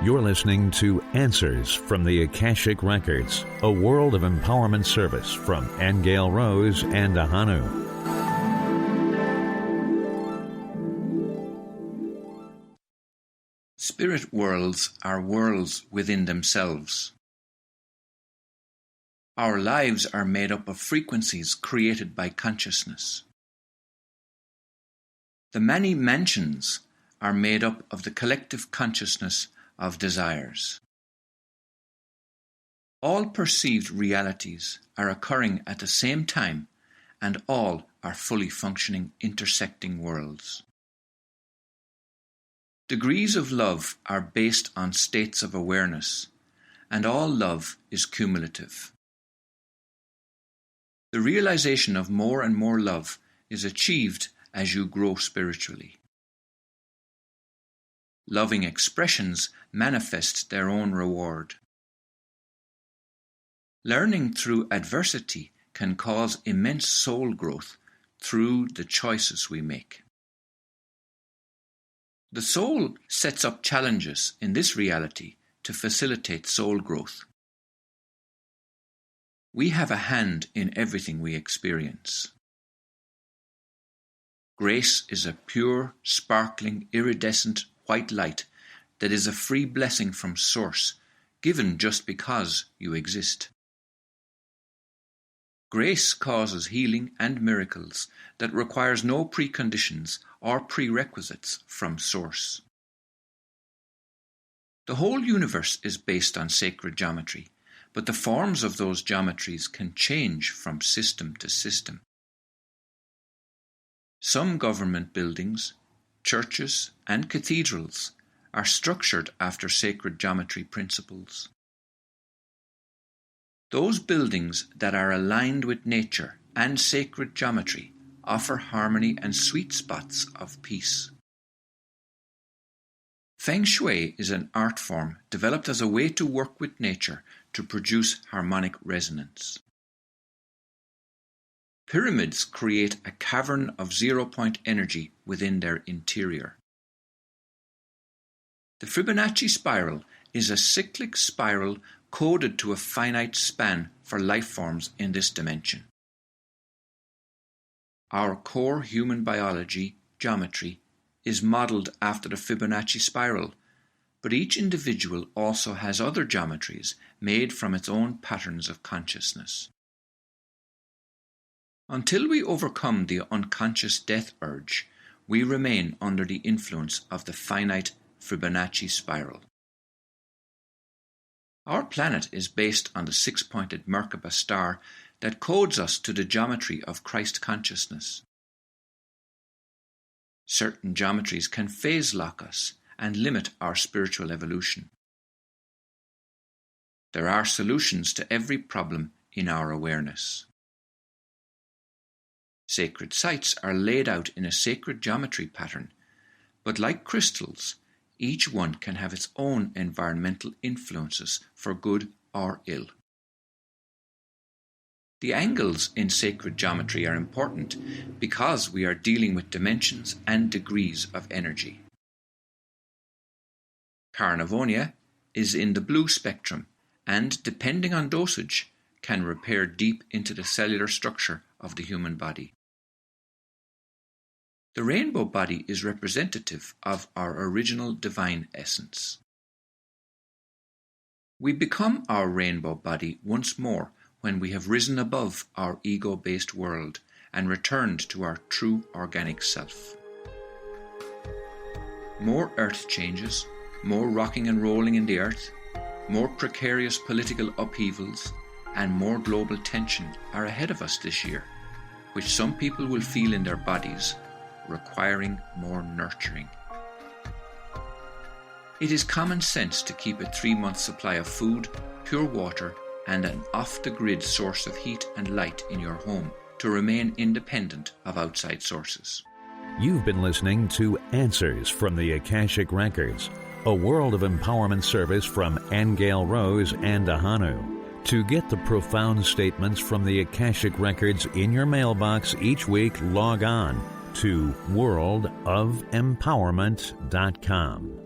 You're listening to Answers from the Akashic Records, a world of empowerment service from Aingeal Rose and Ahonu. Spirit worlds are worlds within themselves. Our lives are made up of frequencies created by consciousness. The many mansions are made up of the collective consciousness of desires. All perceived realities are occurring at the same time, and all are fully functioning intersecting worlds. Degrees of love are based on states of awareness, and all love is cumulative. The realization of more and more love is achieved as you grow spiritually. Loving expressions manifest their own reward. Learning through adversity can cause immense soul growth through the choices we make. The soul sets up challenges in this reality to facilitate soul growth. We have a hand in everything we experience. Grace is a pure, sparkling, iridescent white light that is a free blessing from Source, given just because you exist. Grace causes healing and miracles that requires no preconditions or prerequisites from Source. The whole universe is based on sacred geometry, but the forms of those geometries can change from system to system. Some government buildings, churches, and cathedrals are structured after sacred geometry principles. Those buildings that are aligned with nature and sacred geometry offer harmony and sweet spots of peace. Feng Shui is an art form developed as a way to work with nature to produce harmonic resonance. Pyramids create a cavern of zero-point energy within their interior. The Fibonacci spiral is a cyclic spiral coded to a finite span for life forms in this dimension. Our core human biology, geometry, is modeled after the Fibonacci spiral, but each individual also has other geometries made from its own patterns of consciousness. Until we overcome the unconscious death urge, we remain under the influence of the finite Fibonacci spiral. Our planet is based on the six-pointed Merkaba star that codes us to the geometry of Christ consciousness. Certain geometries can phase lock us and limit our spiritual evolution. There are solutions to every problem in our awareness. Sacred sites are laid out in a sacred geometry pattern, but like crystals, each one can have its own environmental influences for good or ill. The angles in sacred geometry are important because we are dealing with dimensions and degrees of energy. Carnavonia is in the blue spectrum and, depending on dosage, can repair deep into the cellular structure of the human body. The rainbow body is representative of our original divine essence. We become our rainbow body once more when we have risen above our ego-based world and returned to our true organic self. More earth changes, more rocking and rolling in the earth, more precarious political upheavals, and more global tension are ahead of us this year, which some people will feel in their bodies, requiring more nurturing. It is common sense to keep a 3-month supply of food, pure water, and an off-the-grid source of heat and light in your home to remain independent of outside sources. You've been listening to Answers from the Akashic Records, a world of empowerment service from Aingeal Rose and Ahonu. To get the profound statements from the Akashic Records in your mailbox each week, log on to worldofempowerment.com.